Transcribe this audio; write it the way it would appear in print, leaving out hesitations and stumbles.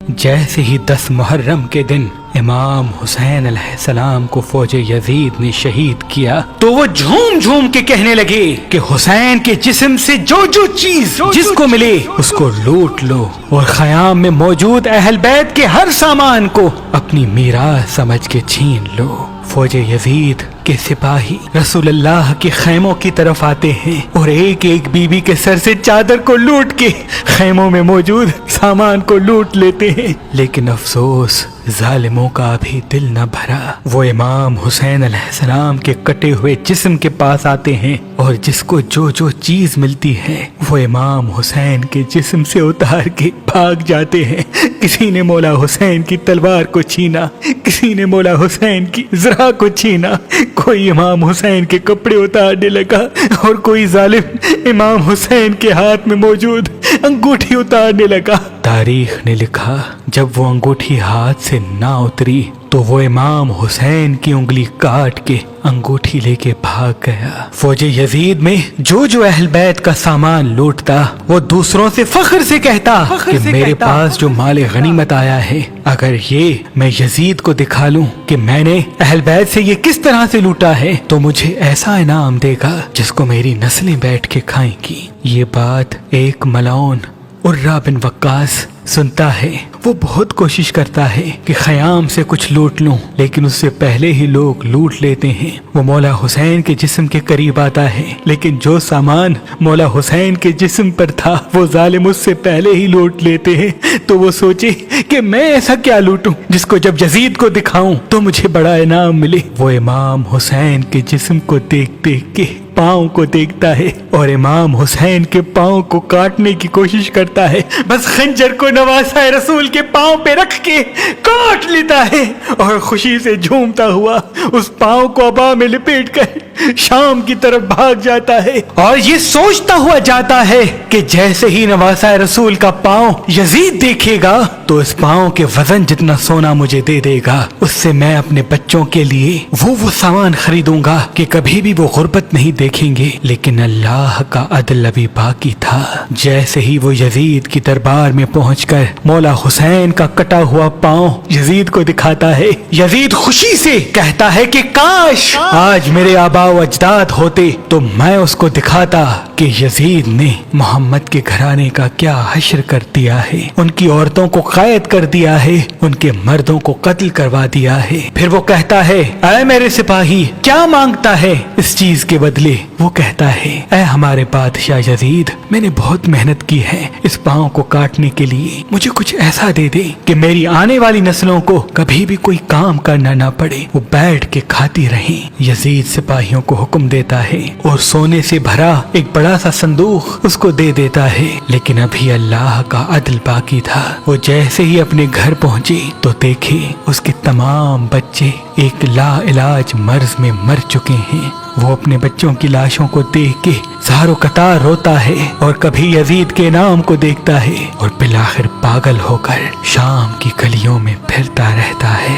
جیسے ہی 10 محرم کے دن امام حسین علیہ السلام کو فوج یزید نے شہید کیا تو وہ جھوم جھوم کے کہنے لگے کہ حسین کے جسم سے جو چیز جس کو ملے اس کو لوٹ لو اور خیام میں موجود اہل بیت کے ہر سامان کو اپنی میراث سمجھ کے چھین لو۔ فوج یزید کے سپاہی رسول اللہ کے خیموں کی طرف آتے ہیں اور ایک ایک بی بی کے سر سے چادر کو لوٹ کے خیموں میں موجود سامان کو لوٹ لیتے ہیں، لیکن افسوس ظالموں کا بھی دل نہ بھرا۔ وہ امام حسین علیہ السلام کے کٹے ہوئے جسم کے پاس آتے ہیں اور جس کو جو چیز ملتی ہے وہ امام حسین کے جسم سے اتار کے بھاگ جاتے ہیں۔ کسی نے مولا حسین کی تلوار کو چھینا، کسی نے مولا حسین کی زرہ کو چھینا، کوئی امام حسین کے کپڑے اتارنے لگا اور کوئی ظالم امام حسین کے ہاتھ میں موجود انگوٹھی اتارنے لگا۔ تاریخ نے لکھا جب وہ انگوٹھی ہاتھ سے نہ اتری تو وہ امام حسین کی انگلی کاٹ کے انگوٹھی لے کے بھاگ گیا۔ فوج یزید میں جو اہل بیت کا سامان لوٹتا وہ دوسروں سے فخر سے کہتا کہ میرے پاس جو مال غنیمت آیا ہے اگر یہ میں یزید کو دکھا لوں کہ میں نے اہل بیت سے یہ کس طرح سے لوٹا ہے تو مجھے ایسا انعام دے گا جس کو میری نسلیں بیٹھ کے کھائیں گی۔ یہ بات ایک ملعون عرہ بن وقاص سنتا ہے۔ وہ بہت کوشش کرتا ہے کہ خیام سے کچھ لوٹ لوں لیکن اس سے پہلے ہی لوگ لوٹ لیتے ہیں۔ وہ مولا حسین کے جسم کے قریب آتا ہے لیکن جو سامان مولا حسین کے جسم پر تھا وہ ظالم اس سے پہلے ہی لوٹ لیتے ہیں۔ تو وہ سوچے کہ میں ایسا کیا لوٹوں جس کو جب یزید کو دکھاؤں تو مجھے بڑا انعام ملے۔ وہ امام حسین کے جسم کو دیکھ کے پاؤں کو دیکھتا ہے اور امام حسین کے پاؤں کو کاٹنے کی کوشش کرتا ہے، بس خنجر کو نواسہ رسول کے پاؤں پہ رکھ کے کاٹ لیتا ہے اور خوشی سے جھومتا ہوا اس پاؤں کو ابا میں لپیٹ کر شام کی طرف بھاگ جاتا ہے اور یہ سوچتا ہوا جاتا ہے کہ جیسے ہی نواسہ رسول کا پاؤں یزید دیکھے گا تو اس پاؤں کے وزن جتنا سونا مجھے دے دے گا، اس سے میں اپنے بچوں کے لیے وہ سامان خریدوں گا کہ کبھی بھی وہ غربت نہیں دیکھیں گے۔ لیکن اللہ کا عدل ابھی باقی تھا۔ جیسے ہی وہ یزید کی دربار میں پہنچ کر مولا حسین کا کٹا ہوا پاؤں یزید کو دکھاتا ہے، یزید خوشی سے کہتا ہے کہ کاش آج میرے آبا و اجداد ہوتے تو میں اس کو دکھاتا کہ یزید نے محمد کے گھرانے کا کیا حشر کر دیا ہے، ان کی عورتوں کو قید کر دیا ہے، ان کے مردوں کو قتل کروا دیا ہے۔ پھر وہ کہتا ہے اے میرے سپاہی کیا مانگتا ہے اس چیز کے بدلے؟ وہ کہتا ہے اے ہمارے بادشاہ یزید، میں نے بہت محنت کی ہے اس پاؤں کو کاٹنے کے لیے، مجھے کچھ ایسا دے دے کہ میری آنے والی نسلوں کو کبھی بھی کوئی کام کرنا نہ پڑے، وہ بیٹھ کے کھاتی رہیں۔ یزید سپاہیوں کو حکم دیتا ہے اور سونے سے بھرا ایک بڑا سا صندوق اس کو دے دیتا ہے، لیکن ابھی اللہ کا عدل باقی تھا۔ وہ جیسے ہی اپنے گھر پہنچے تو دیکھے اس کے تمام بچے ایک لا علاج مرض میں مر چکے ہیں۔ وہ اپنے بچوں کی لاشوں کو دیکھ کے زارو قطار روتا ہے اور کبھی یزید کے نام کو دیکھتا ہے اور بالآخر پاگل ہو کر شام کی گلیوں میں پھرتا رہتا ہے۔